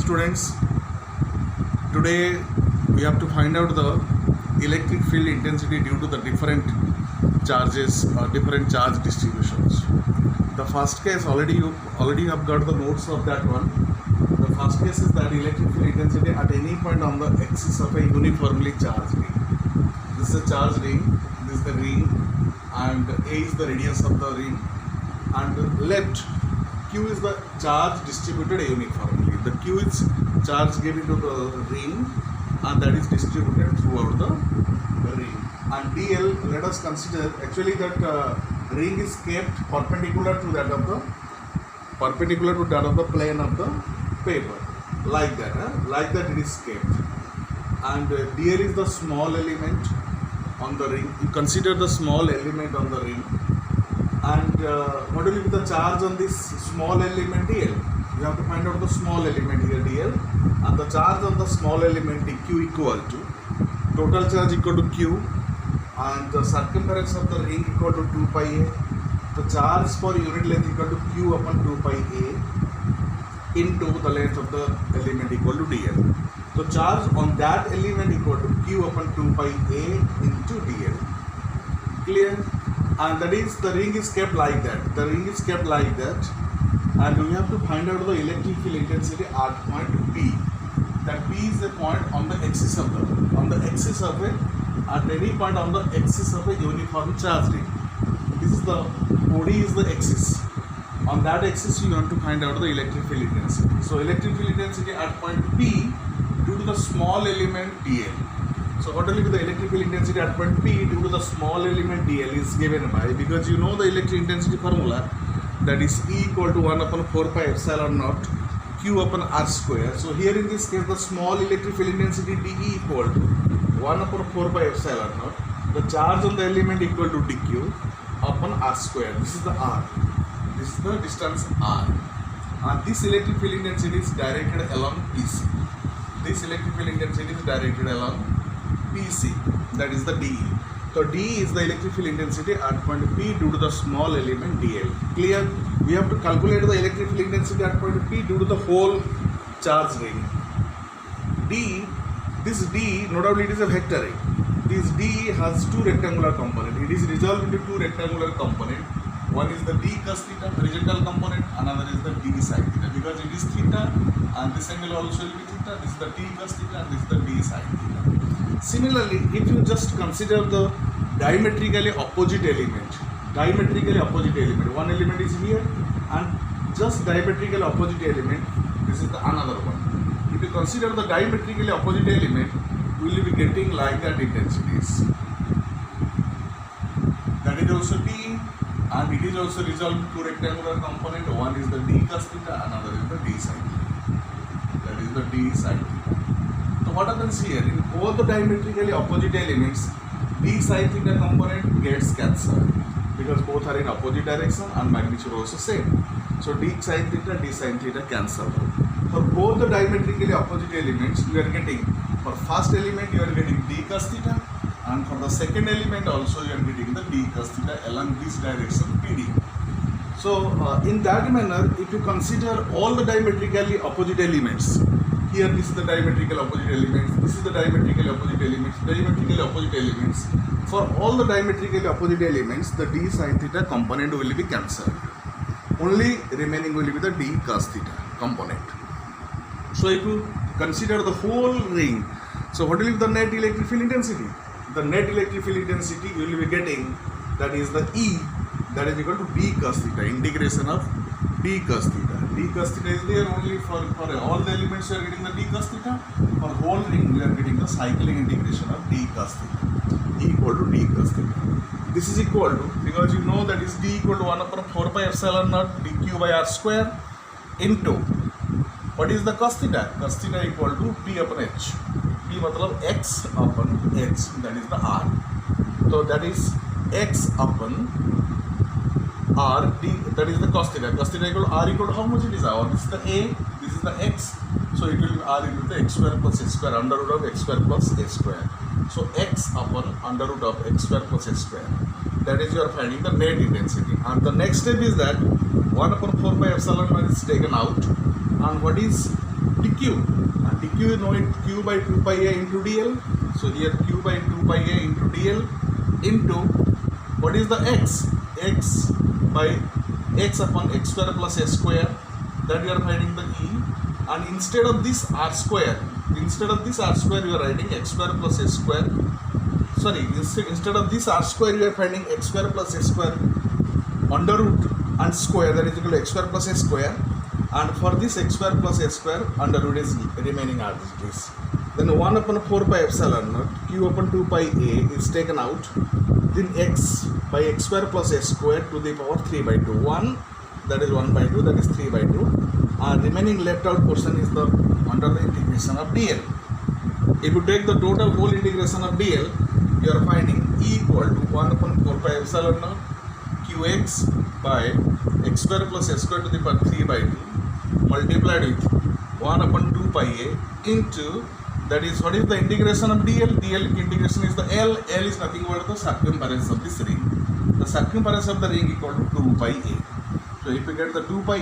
Students, today we have to find out the electric field intensity due to the different charges or different charge distributions. The first case already you have got the notes of that one. The first case is that electric field intensity at any point on the axis of a uniformly charged ring. This is a charged ring, this is the ring, and A is the radius of the ring, and left Q is the charge distributed uniformly. The Q is charge given to the ring and that is distributed throughout the ring. And dl, let us consider actually that ring is kept perpendicular to that of the plane of the paper, like that, like that it is kept. And dl is the small element on the ring. You consider the small element on the ring, and what will be the charge on this small element dl? You have to find out the small element here dl, and the charge on the small element q equal to total charge equal to q, and the circumference of the ring equal to 2 pi a. The charge per unit length equal to q upon 2 pi a into the length of the element equal to dl. So charge on that element equal to q upon 2 pi a into dl. Clear? And that is, the ring is kept like that. The ring is kept like that, and we have to find out the electric field intensity at point P. That P is the point on the axis of at any point on the axis of a uniform charge ring. This is the OD is the axis. On that axis, you want to find out the electric field intensity. So electric field intensity at point P due to the small element dl. So what will be the electric field intensity at point P due to the small element dl is given by, because you know the electric intensity formula, that is E equal to 1 upon 4 pi epsilon naught q upon r square. So here in this case the small electric field intensity dE equal to 1 upon 4 pi epsilon naught, the charge on the element equal to dq upon r square. This is the r, this is the distance r, and this electric field intensity is directed along PC. This electric field intensity is directed along PC, that is the dE. So dE is the electric field intensity at point P due to the small element dl. Clear? We have to calculate the electric field intensity at point P due to the whole charge ring. D, this D, no doubt it is a vector ring. This D has two rectangular components. It is resolved into two rectangular components. One is the d cos theta, horizontal component, another is the d sin theta, because it is theta and this angle also will be theta. This is the d cos theta and this is the d sin theta. Similarly, if you just consider the diametrically opposite element, one element is here and just diametrically opposite element, this is the another one. If you consider the diametrically opposite element, we will be getting like that intensities. That is also d, and it is also resolved to rectangular component. One is the d cos theta, another is the d sin theta. That is the d sin theta. So what happens here, in both the diametrically opposite elements, d sin theta component gets cancelled because both are in opposite direction and magnitude also same. So d sin theta cancel. For both the diametrically opposite elements, you are getting, for first element you are getting d cos theta, and for the second element also you are getting the d cos theta along this direction PD. So in that manner, if you consider all the diametrically opposite elements, here this is the diametrically opposite elements, this is the diametrically opposite elements, for all the diametrically opposite elements, the d sin theta component will be cancelled. Only remaining will be the d cos theta component. So if you consider the whole ring, so what will be the net electric field intensity? The net electric field intensity you will be getting, that is the E, that is equal to d cos theta, integration of d cos theta. D cos theta is there only for all the elements you are getting the d cos theta. For whole ring we are getting the cycling integration of d cos theta, E equal to d cos theta. This is equal to, because you know that is d equal to 1 upon 4 pi epsilon naught dq by r square into, what is the cos theta? Cos theta equal to p upon h. P matlab x upon h, that is the r. So that is x upon r d, that is the cos theta. Cos theta equal to r equal to how much it is r? This is the a, this is the x. So it will be r equal to x square plus h square, under root of x square plus h square. So x upon under root of x square plus h square. That is, you are finding the net intensity. And the next step is that 1 upon 4 pi epsilon naught is taken out, and what is dq, and dq you know it, q by 2 pi a into dl. So here q by 2 pi a into dl into what is the x? X by x upon x square plus s square, that you are finding the e, and instead of this r square you are writing x square plus s square. Sorry, instead of this r square you are finding x square plus s square under root and square, that is equal to x square plus s square, and for this x square plus s square under root is remaining as it is. Then 1 upon 4 pi epsilon naught q upon 2 pi a is taken out, then x by x square plus s square to the power 3 by 2, 1 that is 1 by 2, that is 3 by 2, and remaining left out portion is the under the integration of dl. If you take the total whole integration of dl, you are finding e equal to 1 upon 4 pi epsilon naught qx by x square plus s square to the power 3 by 2 multiplied with 1 upon 2 pi a into, that is what is the integration of dl? dl integration is the L is nothing but the circumference of this ring. The circumference of the ring equal to 2 pi a. So if you get the 2 pi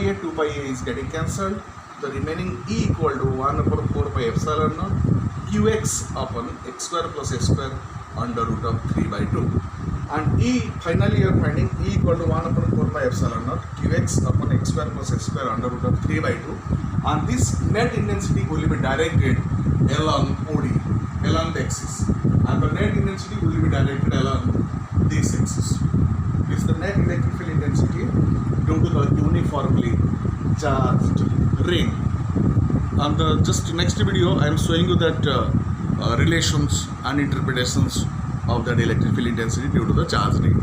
a is getting cancelled. The remaining e equal to 1 upon 4 pi epsilon naught qx upon x square plus s square under root of 3 by 2. And e, finally you are finding e equal to 1 upon 4 pi epsilon naught qx upon x square plus s square under root of 3 by 2. And this net intensity will be directed along OD, along the axis. And the net intensity will be directed along this axis. This is the net electric field intensity due to the uniformly charged ring. On the just next video, I am showing you that relations and interpretations of that electric field intensity due to the charged ring.